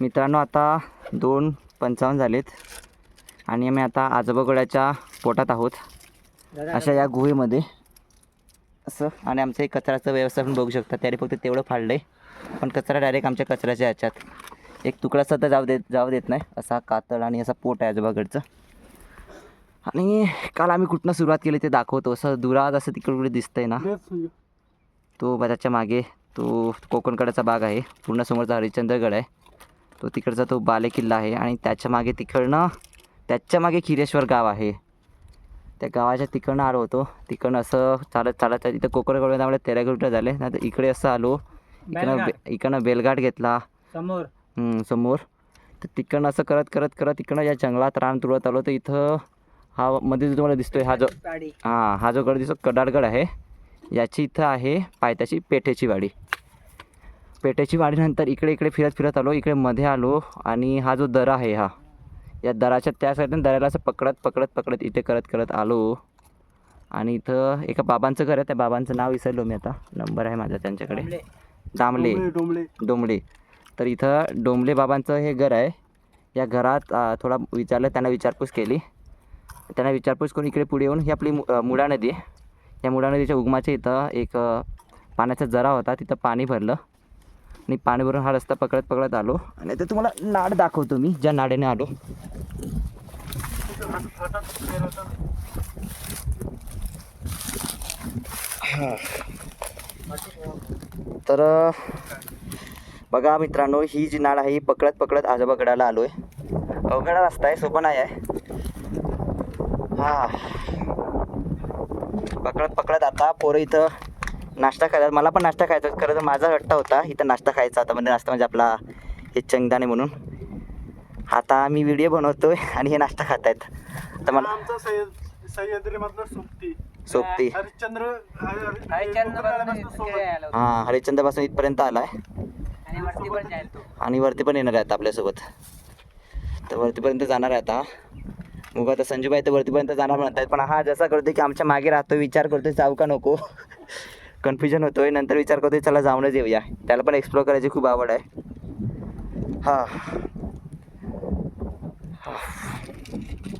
मित्रांनो आता 2:55 झालेत आणि आम्ही आता आजोबागडाच्या पोटात आहोत अशा या गुहेमध्ये असं. आणि आमचं एक कचऱ्याचं व्यवस्थापन बघू शकता. त्याने फक्त तेवढं फाडलं आहे पण कचरा डायरेक्ट आमच्या कचऱ्याच्या ह्याच्यात एक तुकडा सुद्धा जाऊ देत नाही. असा कातळ आणि असा पोट आहे आजोबागडचं. आणि काल आम्ही कुठनं सुरुवात केली ते दाखवतो. असं दुरात असं तिकडे कुठे दिसतंय ना तो त्याच्या मागे तो कोकणकड्याचा बाग आहे. पूर्ण समोरचा हरिश्चंद्रगड आहे. तो तिकडचा तो बालेकिल्ला आहे आणि त्याच्या मागे तिकडनं त्याच्या मागे खिरेश्वर गाव आहे. त्या गावाच्या तिकडनं आलो होतो. तिकडनं असं चालत चालत तिथं कोकणकड त्यामुळे 13 किलोमीटर झाले. नाही इकडे असं आलो. इकडनं बेलघाट घेतला समोर. तर तिकडनं असं करत करत करत इकडनं या जंगलात रान तुळत आलो. तर इथं हा मध्ये जो तुम्हाला दिसतोय हा जो गड दिसतो कडाडगड आहे. याची इथं आहे पायथ्याशी पेठेची वाडी. पेठेची वाडीनंतर इकडे फिरत फिरत आलो. इकडे मध्ये आलो आणि हा जो दरा आहे या दराच्या त्या साईडनं दऱ्याला असं पकडत इथे करत करत आलो. आणि इथं एका बाबांचं घर आहे. त्या बाबांचं नाव विसरलो मी आता. नंबर आहे माझा त्यांच्याकडे. डोंबळे. तर इथं डोंबळे बाबांचं हे घर आहे. या घरात थोडा विचारलं, त्यांना विचारपूस केली. त्यांना विचारपूस करून इकडे पुढे येऊन ही आपली मुळा नदी आहे. या मुळा नदीच्या उगमाच्या इथं एक पाण्याचा झरा होता. तिथं पाणी भरलं आणि पाणी भरून हा रस्ता पकडत आलो. आणि ते तुम्हाला नाड दाखवतो मी ज्या नाड्याने आलो. तर बघा मित्रांनो, ही जी नाड आहे ही पकडत आजोबागडाला आलो आहे. अवघड रस्ता आहे, सोपा नाही आहे. पकडत आता पोरं इथं नाश्ता खायला. मला पण नाश्ता खायचा. खरं तर माझा हट्टा होता इथं नाश्ता खायचा. आता म्हणजे नाश्ता म्हणजे आपला हे शेंगदाणे म्हणून. आता मी व्हिडिओ बनवतोय आणि हे नाश्ता खात आहेत. तर मला सोबती हरिश्चंद्रपासून इथपर्यंत आलाय आणि वरती पण येणार आहे आता आपल्यासोबत. तर वरतीपर्यंत जाणार आहे आता. मग आता संजूबाई तर वरतीपर्यंत जाणार म्हणतात. पण हा जसा करतोय की आमच्या मागे राहतोय, विचार करतोय जाऊ का नको. कन्फ्युजन होतोय. नंतर विचार करतोय चला जाऊनच येऊया. त्याला पण एक्सप्लोर करायची खूप आवड आहे.